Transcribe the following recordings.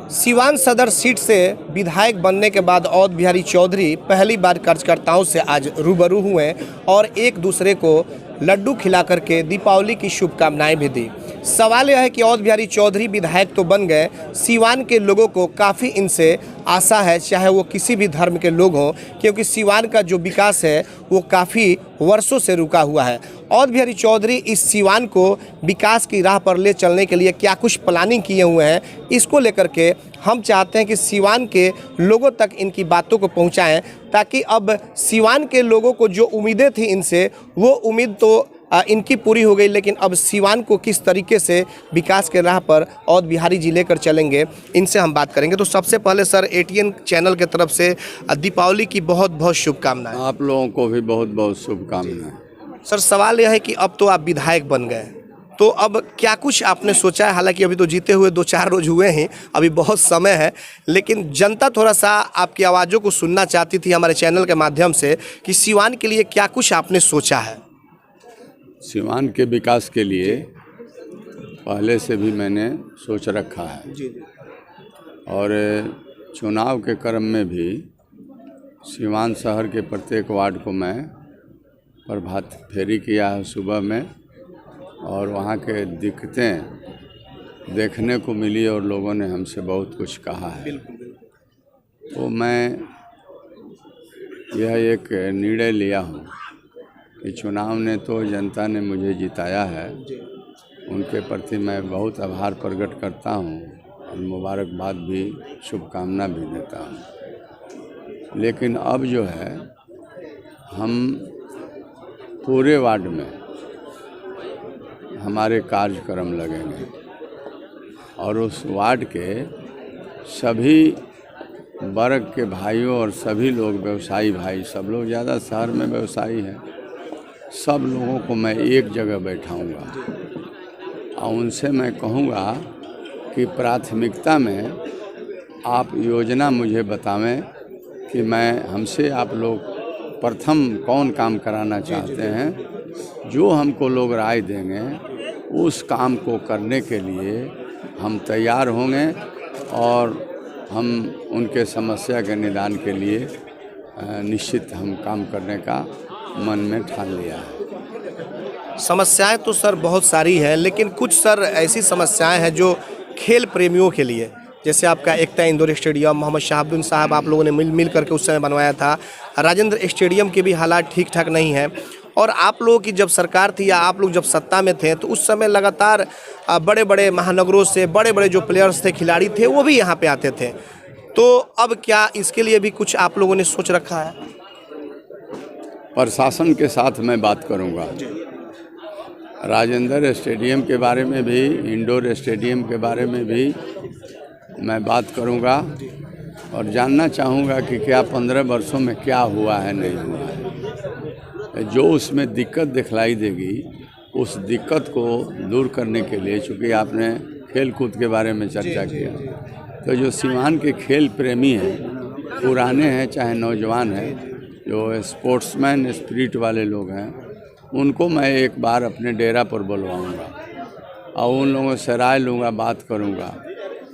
सिवान सदर सीट से विधायक बनने के बाद अवध बिहारी चौधरी पहली बार कार्यकर्ताओं से आज रूबरू हुए और एक दूसरे को लड्डू खिला करके दीपावली की शुभकामनाएं भी दी। सवाल यह है कि अवध बिहारी चौधरी विधायक तो बन गए, सिवान के लोगों को काफ़ी इनसे आशा है, चाहे वो किसी भी धर्म के लोग हों, क्योंकि सिवान का जो विकास है वो काफ़ी वर्षों से रुका हुआ है। अवध बिहारी चौधरी इस सिवान को विकास की राह पर ले चलने के लिए क्या कुछ प्लानिंग किए हुए हैं, इसको लेकर के हम चाहते हैं कि सिवान के लोगों तक इनकी बातों को पहुंचाएं, ताकि अब सिवान के लोगों को जो उम्मीदें थी इनसे, वो उम्मीद तो इनकी पूरी हो गई, लेकिन अब सिवान को किस तरीके से विकास के राह पर अवध बिहारी जी लेकर चलेंगे, इनसे हम बात करेंगे। तो सबसे पहले सर, एटीएन चैनल की तरफ से दीपावली की बहुत बहुत शुभकामनाएं। आप लोगों को भी बहुत बहुत शुभकामनाएं। सर, सवाल यह है कि अब तो आप विधायक बन गए, तो अब क्या कुछ आपने सोचा है? हालांकि अभी तो जीते हुए 2-4 रोज हुए हैं, अभी बहुत समय है, लेकिन जनता थोड़ा सा आपकी आवाज़ों को सुनना चाहती थी हमारे चैनल के माध्यम से कि सिवान के लिए क्या कुछ आपने सोचा है। सिवान के विकास के लिए पहले से भी मैंने सोच रखा है जी। और चुनाव के क्रम में भी सिवान शहर के प्रत्येक वार्ड को मैं प्रभात फेरी किया है सुबह में, और वहाँ के दिक्कतें देखने को मिली और लोगों ने हमसे बहुत कुछ कहा है। तो मैं यह एक निर्णय लिया हूँ कि चुनाव ने तो जनता ने मुझे जिताया है, उनके प्रति मैं बहुत आभार प्रकट करता हूँ और मुबारकबाद भी, शुभकामना भी देता हूँ। लेकिन अब जो है, हम पूरे वार्ड में हमारे कार्यक्रम लगेंगे और उस वार्ड के सभी वर्ग के भाइयों और सभी लोग, व्यवसायी भाई, सब लोग ज़्यादा शहर में व्यवसायी हैं, सब लोगों को मैं एक जगह बैठाऊंगा और उनसे मैं कहूँगा कि प्राथमिकता में आप योजना मुझे बतावें कि हमसे आप लोग प्रथम कौन काम कराना चाहते हैं। जो हमको लोग राय देंगे उस काम को करने के लिए हम तैयार होंगे और हम उनके समस्या के निदान के लिए निश्चित हम काम करने का मन में ठान लिया है। समस्याएं तो सर बहुत सारी हैं, लेकिन कुछ सर ऐसी समस्याएं हैं जो खेल प्रेमियों के लिए, जैसे आपका एकता इंडोर स्टेडियम मोहम्मद शहाबुद्दीन साहब आप लोगों ने मिल करके उस समय बनवाया था। राजेंद्र स्टेडियम के भी हालात ठीक ठाक नहीं हैं, और आप लोगों की जब सरकार थी या आप लोग जब सत्ता में थे तो उस समय लगातार बड़े बड़े महानगरों से बड़े बड़े जो प्लेयर्स थे, खिलाड़ी थे, वो भी यहाँ पे आते थे। तो अब क्या इसके लिए भी कुछ आप लोगों ने सोच रखा है? प्रशासन के साथ मैं बात करूंगा। राजेंद्र स्टेडियम के बारे में भी, इंडोर स्टेडियम के बारे में भी मैं बात करूंगा और जानना चाहूँगा कि क्या 15 वर्षों में क्या हुआ है, नहीं हुआ है। जो उसमें दिक्कत दिखलाई देगी, उस दिक्कत को दूर करने के लिए, चूँकि आपने खेल कूद के बारे में चर्चा किया, तो जो सिवान के खेल प्रेमी हैं, पुराने हैं चाहे नौजवान हैं, जो स्पोर्ट्समैन स्पिरिट वाले लोग हैं, उनको मैं एक बार अपने डेरा पर बुलवाऊंगा और उन लोगों से राय लूँगा, बात करूँगा,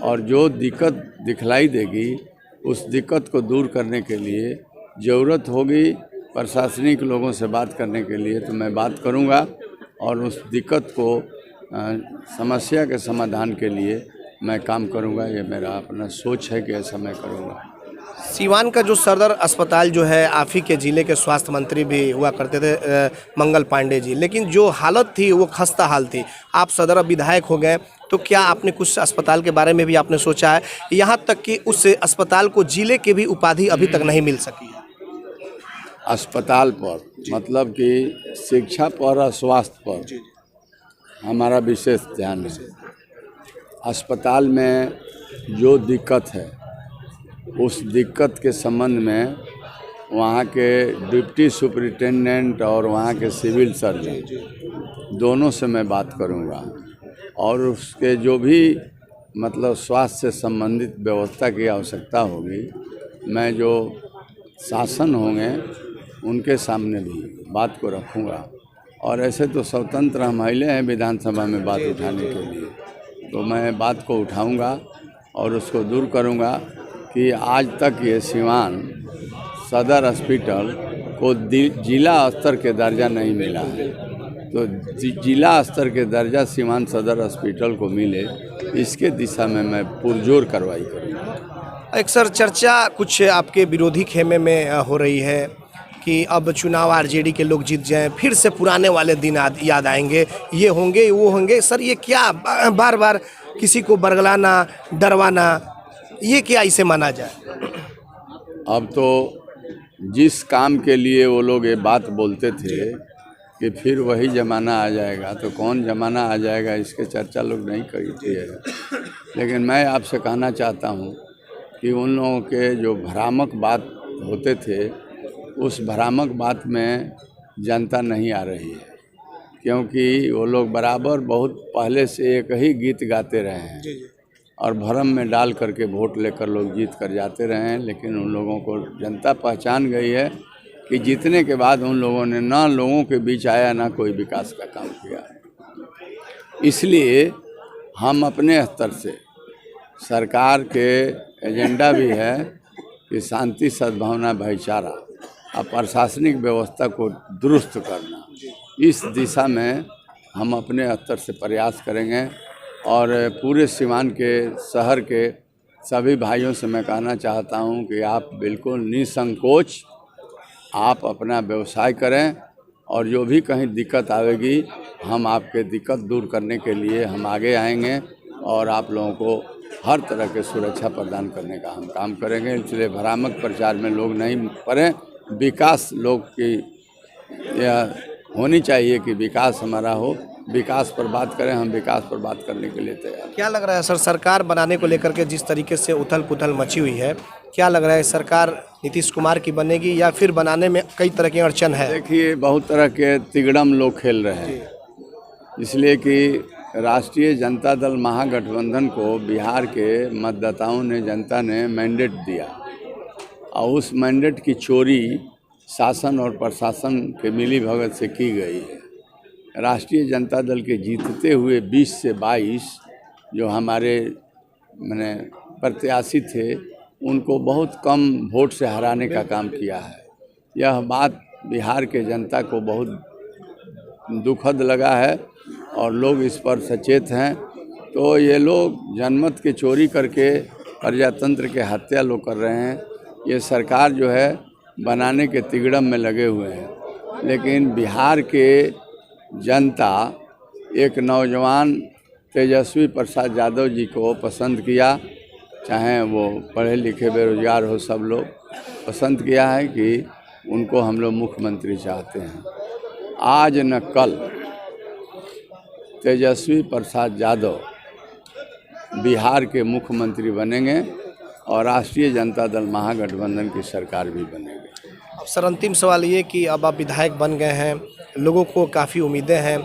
और जो दिक्कत दिखलाई देगी उस दिक्कत को दूर करने के लिए ज़रूरत होगी प्रशासनिक लोगों से बात करने के लिए, तो मैं बात करूँगा और उस दिक्कत को समस्या के समाधान के लिए मैं काम करूँगा। ये मेरा अपना सोच है कि ऐसा मैं करूँगा। सिवान का जो सदर अस्पताल जो है, आप ही के ज़िले के स्वास्थ्य मंत्री भी हुआ करते थे मंगल पांडे जी, लेकिन जो हालत थी वो खस्ता हाल थी। आप सदर विधायक हो गए, तो क्या आपने कुछ अस्पताल के बारे में भी आपने सोचा है? यहाँ तक कि उस अस्पताल को जिले की भी उपाधि अभी तक नहीं मिल सकी है। अस्पताल पर मतलब कि शिक्षा पर और स्वास्थ्य पर हमारा विशेष ध्यान है। अस्पताल में जो दिक्कत है, उस दिक्कत के संबंध में वहाँ के डिप्टी सुपरिटेंडेंट और वहाँ के सिविल सर्जन दोनों से मैं बात करूँगा और उसके जो भी मतलब स्वास्थ्य से संबंधित व्यवस्था की आवश्यकता होगी, मैं जो शासन होंगे उनके सामने भी बात को रखूँगा। और ऐसे तो स्वतंत्र हम हिले हैं विधानसभा में बात उठाने के लिए, तो मैं बात को उठाऊंगा और उसको दूर करूंगा कि आज तक ये सिवान सदर हॉस्पिटल को जिला स्तर के दर्जा नहीं मिला है, तो जिला स्तर के दर्जा सिवान सदर हॉस्पिटल को मिले, इसके दिशा में मैं पुरजोर कार्रवाई करूँगा। एक सर चर्चा कुछ आपके विरोधी खेमे में हो रही है कि अब चुनाव आरजेडी के लोग जीत जाएं, फिर से पुराने वाले दिन याद आएंगे, ये होंगे वो होंगे। सर ये क्या बार बार किसी को बरगलाना, डरवाना, ये क्या इसे माना जाए? अब तो जिस काम के लिए वो लोग ये बात बोलते थे कि फिर वही ज़माना आ जाएगा, तो कौन ज़माना आ जाएगा इसके चर्चा लोग नहीं करती है। लेकिन मैं आपसे कहना चाहता हूँ कि उन लोगों के जो भ्रामक बात होते थे, उस भ्रामक बात में जनता नहीं आ रही है, क्योंकि वो लोग बराबर बहुत पहले से एक ही गीत गाते रहे हैं और भ्रम में डाल करके वोट लेकर लोग जीत कर जाते रहे हैं। लेकिन उन लोगों को जनता पहचान गई है कि जीतने के बाद उन लोगों ने ना लोगों के बीच आया, ना कोई विकास का काम किया। इसलिए हम अपने स्तर से, सरकार के एजेंडा भी है कि शांति, सद्भावना, भाईचारा और प्रशासनिक व्यवस्था को दुरुस्त करना, इस दिशा में हम अपने स्तर से प्रयास करेंगे। और पूरे सिवान के शहर के सभी भाइयों से मैं कहना चाहता हूं कि आप बिल्कुल निसंकोच आप अपना व्यवसाय करें, और जो भी कहीं दिक्कत आवेगी, हम आपके दिक्कत दूर करने के लिए हम आगे आएंगे और आप लोगों को हर तरह के सुरक्षा प्रदान करने का हम काम करेंगे। इसलिए भ्रामक प्रचार में लोग नहीं पड़ें। विकास लोग की यह होनी चाहिए कि विकास हमारा हो, विकास पर बात करें, हम विकास पर बात करने के लिए तैयार। क्या लग रहा है सर, सरकार बनाने को लेकर के जिस तरीके से उथल पुथल मची हुई है, क्या लग रहा है सरकार नीतीश कुमार की बनेगी या फिर बनाने में कई तरह की अड़चन है? देखिए, बहुत तरह के तिगड़म लोग खेल रहे हैं, इसलिए कि राष्ट्रीय जनता दल महागठबंधन को बिहार के मतदाताओं ने, जनता ने मैंडेट दिया, और उस मैंडेट की चोरी शासन और प्रशासन के मिली भगत से की गई है। राष्ट्रीय जनता दल के जीतते हुए 20 से 22 जो हमारे मैंने प्रत्याशी थे, उनको बहुत कम वोट से हराने का काम किया है। यह बात बिहार के जनता को बहुत दुखद लगा है और लोग इस पर सचेत हैं। तो ये लोग जनमत की चोरी करके प्रजातंत्र के हत्या लोग कर रहे हैं। ये सरकार जो है बनाने के तिगड़म में लगे हुए हैं। लेकिन बिहार के जनता एक नौजवान तेजस्वी प्रसाद यादव जी को पसंद किया, चाहे वो पढ़े लिखे बेरोजगार हो, सब लोग पसंद किया है कि उनको हम लोग मुख्यमंत्री चाहते हैं। आज न कल तेजस्वी प्रसाद यादव बिहार के मुख्यमंत्री बनेंगे और राष्ट्रीय जनता दल महागठबंधन की सरकार भी बनेगी। अब सर अंतिम सवाल ये कि अब आप विधायक बन गए हैं, लोगों को काफ़ी उम्मीदें हैं।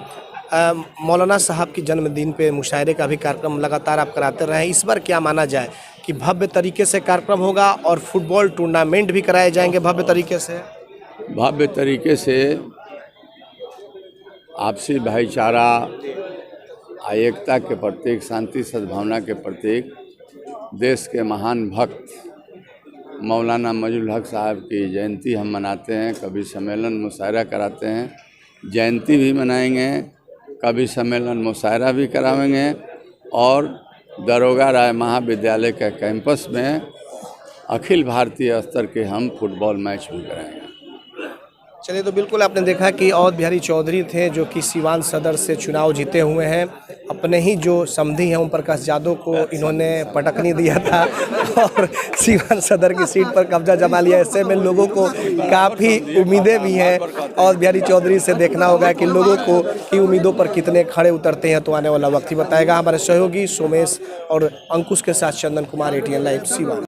मौलाना साहब की जन्मदिन पे मुशायरे का भी कार्यक्रम लगातार आप कराते रहे हैं। इस बार क्या माना जाए कि भव्य तरीके से कार्यक्रम होगा और फुटबॉल टूर्नामेंट भी कराए जाएंगे भव्य तरीके से? भव्य तरीके से आपसी भाईचारा, एकता के प्रतीक, शांति सद्भावना के प्रतीक, देश के महान भक्त मौलाना मजहुल हक साहब की जयंती हम मनाते हैं। कभी सम्मेलन मुशायरा कराते हैं, जयंती भी मनाएंगे, कभी सम्मेलन मुशायरा भी कराएंगे, और दरोगा राय महाविद्यालय के कैंपस में अखिल भारतीय स्तर के हम फुटबॉल मैच भी कराएंगे। चलिए, तो बिल्कुल आपने देखा कि अवध बिहारी चौधरी थे जो कि सिवान सदर से चुनाव जीते हुए हैं। अपने ही जो समधी हैं ओम प्रकाश यादव को इन्होंने पटकनी दिया था और सिवान सदर की सीट पर कब्जा जमा लिया। ऐसे में लोगों को काफ़ी उम्मीदें भी हैं। अवध बिहारी चौधरी से देखना होगा कि लोगों को की उम्मीदों पर कितने खड़े उतरते हैं, तो आने वाला वक्त ही बताएगा। हमारे सहयोगी सोमेश और अंकुश के साथ चंदन कुमार, ATN लाइव सिवान।